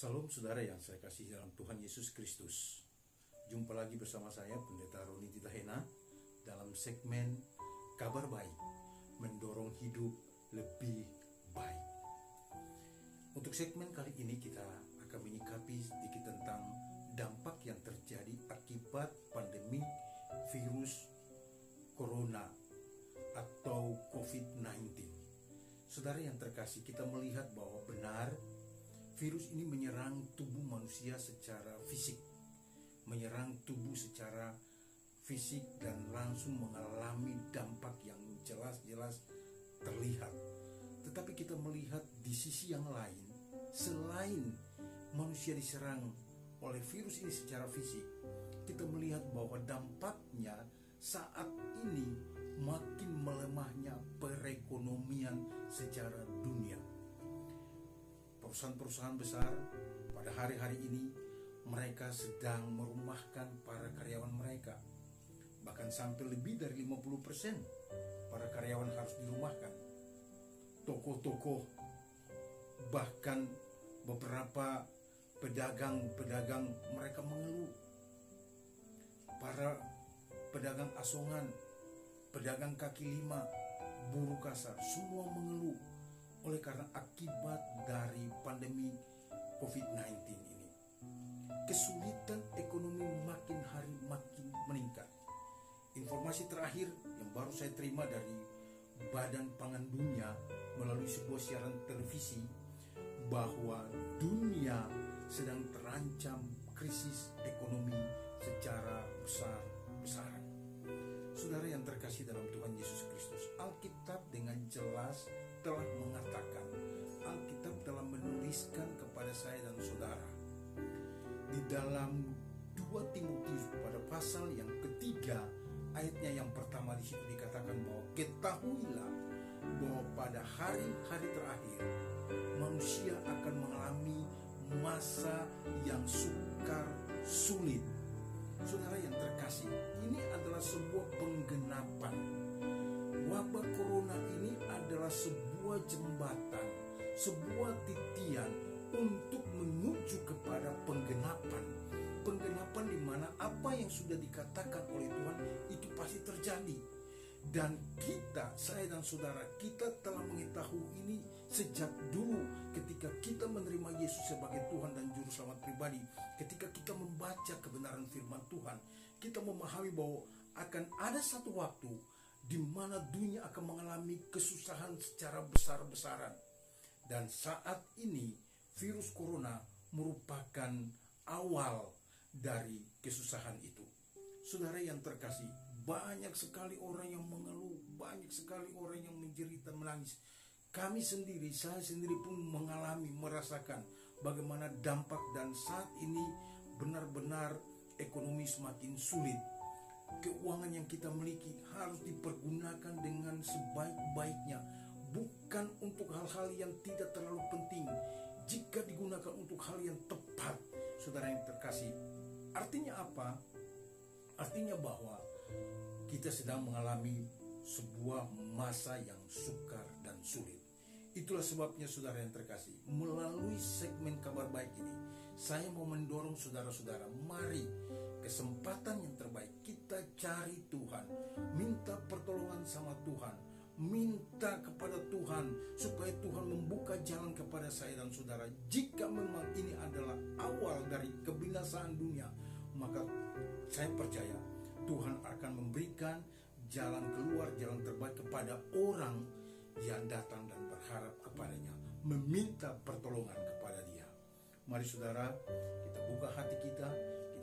Salam saudara yang saya kasih dalam Tuhan Yesus Kristus. Jumpa lagi bersama saya Pendeta Roni Titahena dalam segmen Kabar Baik, mendorong hidup lebih baik. Untuk segmen kali ini kita akan menyikapi sedikit tentang dampak yang terjadi akibat pandemi virus corona atau COVID-19. Saudara yang terkasih, kita melihat bahwa benar virus ini menyerang tubuh manusia secara fisik, menyerang tubuh secara fisik dan langsung mengalami dampak yang jelas-jelas terlihat. Tetapi kita melihat di sisi yang lain, selain manusia diserang oleh virus ini secara fisik, kita melihat bahwa dampaknya saat ini makin melemahnya perekonomian secara dunia. Perusahaan-perusahaan besar pada hari-hari ini mereka sedang merumahkan para karyawan mereka. Bahkan sampai lebih dari 50% para karyawan harus dirumahkan. Toko-toko, bahkan beberapa pedagang mereka mengeluh. Para pedagang asongan, pedagang kaki lima, buruh kasar, semua mengeluh oleh karena akibat dari pandemi COVID-19 ini. Kesulitan ekonomi makin hari makin meningkat. Informasi terakhir yang baru saya terima dari Badan Pangan Dunia melalui sebuah siaran televisi bahwa dunia sedang terancam krisis ekonomi secara besar-besaran. Saudara yang terkasih dalam Tuhan Yesus Kristus, Alkitab dengan jelas telah mengatakan, Alkitab telah menuliskan kepada saya dan saudara di dalam 2 Timotius pada pasal yang ketiga ayatnya yang pertama, di situ dikatakan bahwa ketahuilah bahwa pada hari-hari terakhir manusia akan mengalami masa yang sukar sulit. Saudara yang terkasih, ini adalah sebuah penggenapan. Wabah corona ini adalah sebuah jembatan, sebuah titian untuk menuju kepada penggenapan. Penggenapan di mana apa yang sudah dikatakan oleh Tuhan itu pasti terjadi. Dan kita, saya dan saudara, kita telah mengetahui ini sejak dulu ketika kita menerima Yesus sebagai Tuhan dan Juru Selamat pribadi. Ketika kita membaca kebenaran firman Tuhan, kita memahami bahwa akan ada satu waktu di mana dunia akan mengalami kesusahan secara besar-besaran. Dan saat ini virus corona merupakan awal dari kesusahan itu. Saudara yang terkasih, banyak sekali orang yang mengeluh, banyak sekali orang yang menjerita, menangis. Kami sendiri, saya sendiri pun mengalami, merasakan bagaimana dampak, dan saat ini benar-benar ekonomi semakin sulit. Keuangan yang kita miliki harus dipergunakan dengan sebaik-baiknya, bukan untuk hal-hal yang tidak terlalu penting. Jika digunakan untuk hal yang tepat, saudara yang terkasih, artinya apa? Artinya bahwa kita sedang mengalami sebuah masa yang sukar dan sulit. Itulah sebabnya saudara yang terkasih, melalui segmen Kabar Baik ini, saya mau mendorong saudara-saudara, mari kesempatan yang terbaik kita cari Tuhan, minta pertolongan sama Tuhan, minta kepada Tuhan supaya Tuhan membuka jalan kepada saya dan saudara. Jika memang ini adalah awal dari kebinasaan dunia, maka saya percaya Tuhan akan memberikan jalan keluar, jalan terbaik kepada orang yang datang dan berharap kepadanya, meminta pertolongan kepada Dia. Mari saudara, kita buka hati kita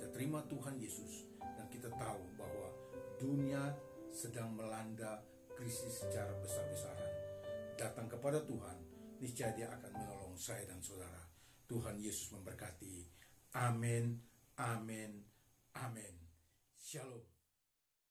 terima Tuhan Yesus, dan kita tahu bahwa dunia sedang melanda krisis secara besar-besaran. Datang kepada Tuhan, niscaya Dia akan menolong saya dan saudara. Tuhan Yesus memberkati. Amin, amin, amin. Shalom.